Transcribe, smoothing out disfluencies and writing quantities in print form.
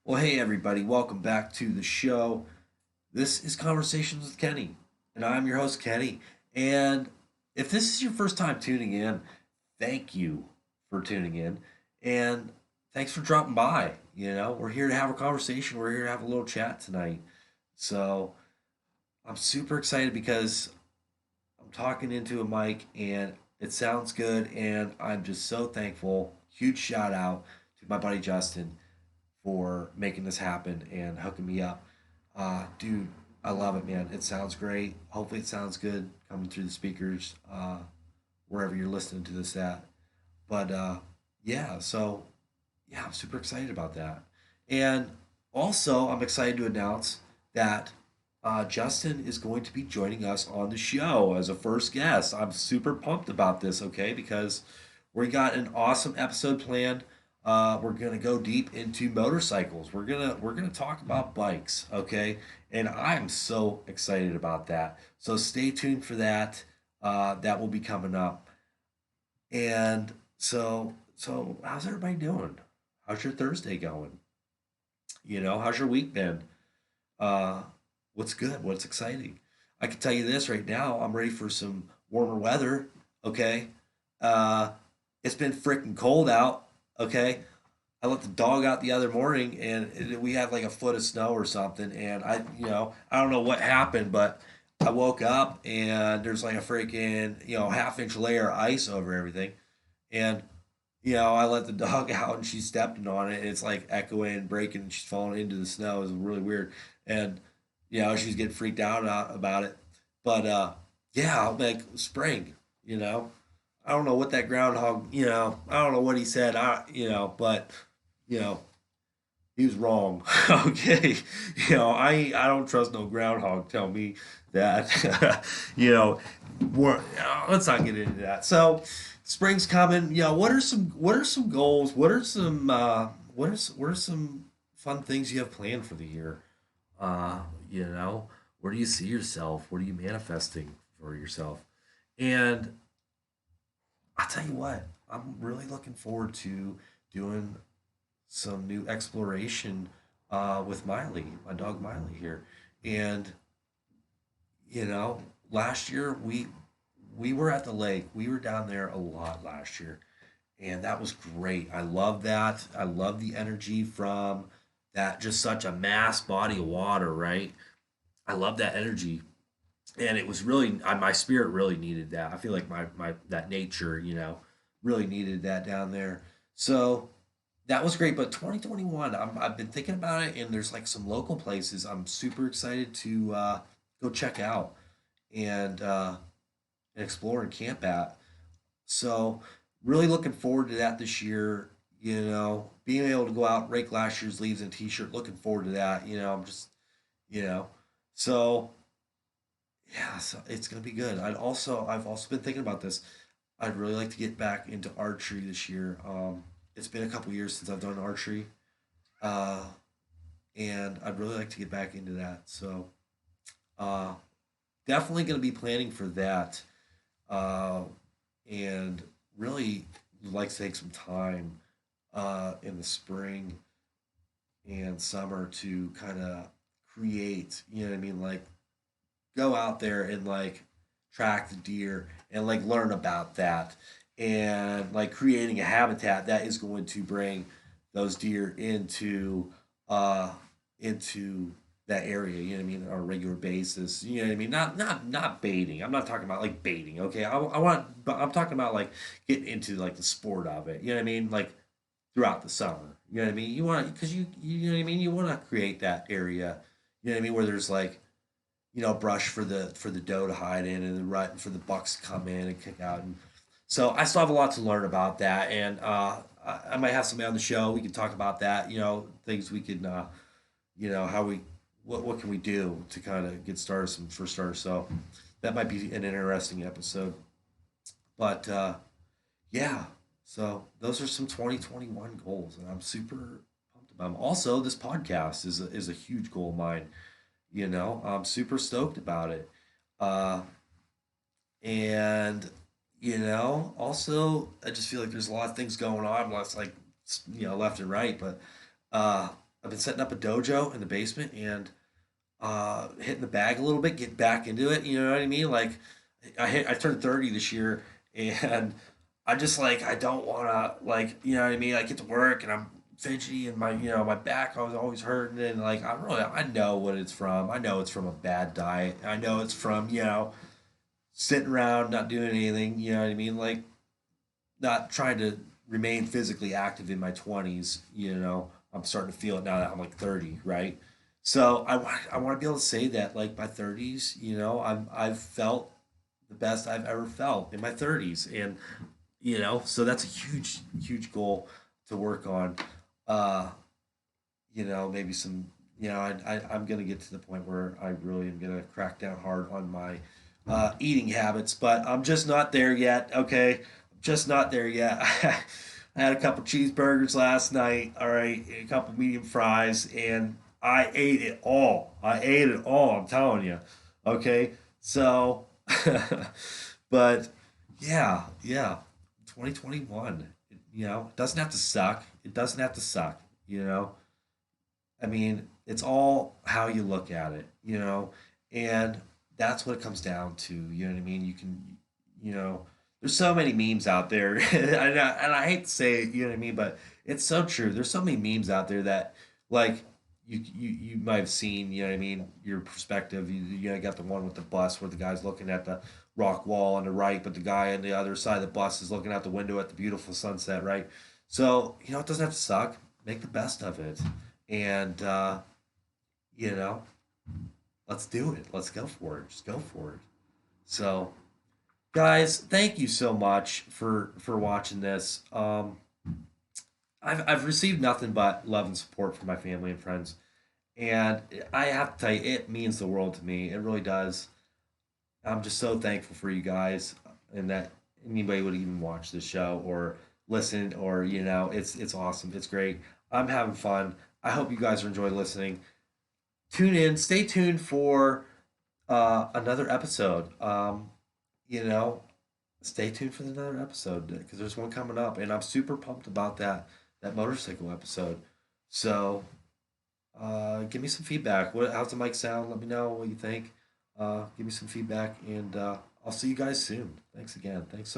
Well, hey everybody, welcome back to the show. This is Conversations with Kenny, and I'm your host, Kenny. And if this is your first time tuning in, thank you for tuning in, and thanks for dropping by. We're here to have a conversation, we're here to have a little chat tonight. So I'm super excited because I'm talking into a mic and it sounds good, and I'm just so thankful. Huge shout out to my buddy Justin for making this happen and hooking me up. Dude, I love it, man. It sounds great. Hopefully, it sounds good coming through the speakers wherever you're listening to this at. But yeah, so yeah, I'm super excited about that. And also, I'm excited to announce that Justin is going to be joining us on the show as a first guest. I'm super pumped about this, okay? Because we got an awesome episode planned. We're gonna go deep into motorcycles. We're gonna talk about bikes, okay? And I'm so excited about that. So stay tuned for that. That will be coming up. And so how's everybody doing? How's your Thursday going? How's your week been? Uh, what's good? What's exciting? I can tell you this right now. I'm ready for some warmer weather. Okay. Uh, it's been freaking cold out. Okay. I let the dog out the other morning and we had like a foot of snow or something. And I don't know what happened, but I woke up and there's like a freaking, half-inch layer of ice over everything. And I let the dog out and she stepped on it and it's like echoing and breaking and she's falling into the snow. It was really weird. And she's getting freaked out about it. But yeah, like spring, you know. I don't know what that groundhog, I don't know what he said. But you know, he was wrong. Okay. I don't trust no groundhog tell me that you know, let's not get into that. So, spring's coming. What are some goals? What are some fun things you have planned for the year? Uh, where do you see yourself? What are you manifesting for yourself? And I'll tell you what, I'm really looking forward to doing some new exploration with Miley, my dog Miley here. And you know, last year we were at the lake. We were down there a lot last year, and that was great. I love that. I love the energy from that. Just such a mass body of water, right? I love that energy, and it was really my spirit really needed that. I feel like my that nature, really needed that down there. So that was great. But 2021, I've been thinking about it, and there's like some local places I'm super excited to go check out and explore and camp at. So really looking forward to that this year. Being able to go out, rake last year's leaves in a t-shirt. Looking forward to that. I'm just, you know, so yeah, so it's gonna be good. I've also been thinking about this. I'd really like to get back into archery this year. It's been a couple years since I've done archery, uh, and I'd really like to get back into that. So uh, definitely going to be planning for that, uh, and really would like to take some time in the spring and summer to kind of create. You know what I mean? Like go out there and like track the deer and like learn about that and like creating a habitat that is going to bring those deer uh into that area, you know what I mean, on a regular basis. You know what I mean? Not baiting. I'm not talking about like baiting, okay? I want but I'm talking about like getting into like the sport of it. You know what I mean? Like throughout the summer. You know what I mean? You want because you know what I mean? You want to create that area, you know what I mean, where there's like brush for the doe to hide in and the rut for the bucks to come in and kick out. And so I still have a lot to learn about that. And I might have somebody on the show. We can talk about that. Things we can, how what can we do to kind of get started some for starters. So that might be an interesting episode. But yeah, so those are some 2021 goals, and I'm super pumped about them. Also, this podcast is a huge goal of mine. I'm super stoked about it. Uh, and also I just feel like there's a lot of things going on, less like left and right. But uh, I've been setting up a dojo in the basement and hitting the bag a little bit, get back into it. You know what I mean? Like I turned 30 this year, and I just like I don't want to like you know what I mean. I get to work and I'm fidgety and my my back I was always hurting and like I know what it's from. I know it's from a bad diet. I know it's from sitting around not doing anything. You know what I mean? Like not trying to remain physically active in my 20s. I'm starting to feel it now that I'm like 30, right? So I want to be able to say that like my 30s, I've felt the best I've ever felt in my 30s, and so that's a huge goal to work on. Uh, maybe some, I'm gonna get to the point where I really am gonna crack down hard on my eating habits, but I'm just not there yet. Okay, I'm just not there yet. I had a couple cheeseburgers last night. All right, a couple medium fries, and I ate it all. I ate it all. I'm telling you. Okay, so, but yeah, 2021. It doesn't have to suck. It doesn't have to suck. I mean, it's all how you look at it, and that's what it comes down to. You know what I mean? You know, there's so many memes out there, and I hate to say it, you know what I mean, but it's so true. There's so many memes out there that, like, you might have seen, you know what I mean, your perspective. Got the one with the bus where the guy's looking at the rock wall on the right, but the guy on the other side of the bus is looking out the window at the beautiful sunset, right? So, it doesn't have to suck. Make the best of it. And you know, let's do it. Let's go for it. Just go for it. So, guys, thank you so much for watching this. I've received nothing but love and support from my family and friends, and I have to tell you, it means the world to me. It really does. I'm just so thankful for you guys, and that anybody would even watch this show or listen, or it's awesome. It's great. I'm having fun. I hope you guys are enjoying listening. Tune in. Stay tuned for another episode. You know, Stay tuned for another episode because there's one coming up, and I'm super pumped about that motorcycle episode. So, give me some feedback. How's the mic sound? Let me know what you think. Give me some feedback, and I'll see you guys soon. Thanks again. Thanks so